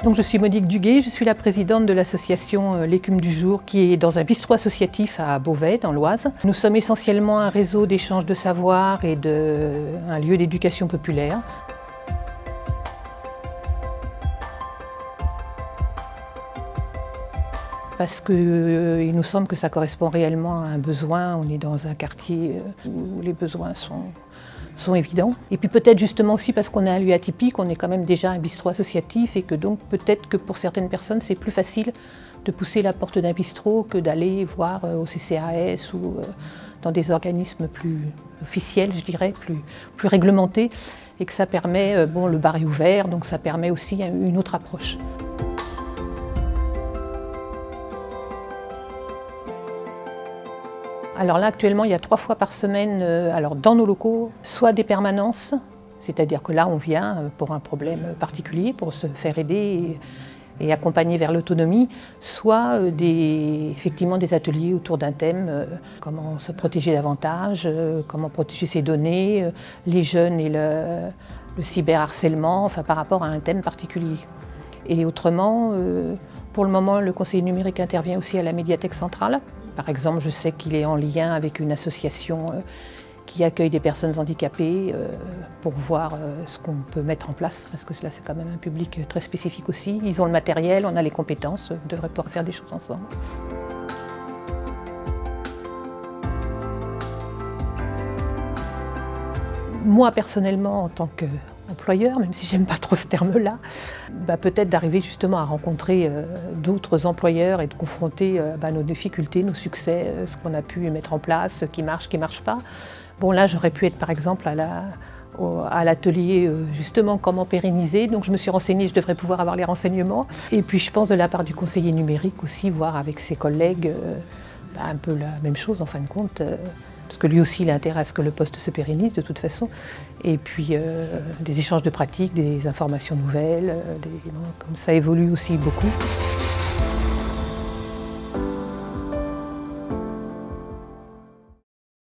Donc je suis Monique Duguet, je suis la présidente de l'association L'écume du jour qui est dans un bistrot associatif à Beauvais dans l'Oise. Nous sommes essentiellement un réseau d'échange de savoir et un lieu d'éducation populaire. Parce qu'il nous semble que ça correspond réellement à un besoin. On est dans un quartier où les besoins sont évidents. Et puis peut-être justement aussi parce qu'on est un lieu atypique, on est quand même déjà un bistrot associatif et que donc peut-être que pour certaines personnes c'est plus facile de pousser la porte d'un bistrot que d'aller voir au CCAS ou dans des organismes plus officiels, je dirais, plus réglementés. Et que ça permet, le bar est ouvert, donc ça permet aussi une autre approche. Alors là, actuellement, il y a 3 fois par semaine, dans nos locaux, soit des permanences, c'est-à-dire que là, on vient pour un problème particulier, pour se faire aider et accompagner vers l'autonomie, soit effectivement des ateliers autour d'un thème, comment se protéger davantage, comment protéger ses données, les jeunes et le cyberharcèlement, par rapport à un thème particulier. Et autrement, pour le moment, le conseiller numérique intervient aussi à la médiathèque centrale. Par exemple, je sais qu'il est en lien avec une association qui accueille des personnes handicapées pour voir ce qu'on peut mettre en place, parce que là c'est quand même un public très spécifique aussi. Ils ont le matériel, on a les compétences, on devrait pouvoir faire des choses ensemble. Moi personnellement, en tant qu'employeur, même si j'aime pas trop ce terme-là, peut-être d'arriver justement à rencontrer d'autres employeurs et de confronter nos difficultés, nos succès, ce qu'on a pu mettre en place, ce qui marche pas. Bon là, j'aurais pu être par exemple à l'atelier justement comment pérenniser, donc je me suis renseignée, je devrais pouvoir avoir les renseignements. Et puis je pense de la part du conseiller numérique aussi, voir avec ses collègues un peu la même chose en fin de compte, parce que lui aussi il a intérêt à ce que le poste se pérennise de toute façon. Et puis des échanges de pratiques, des informations nouvelles, comme ça évolue aussi beaucoup.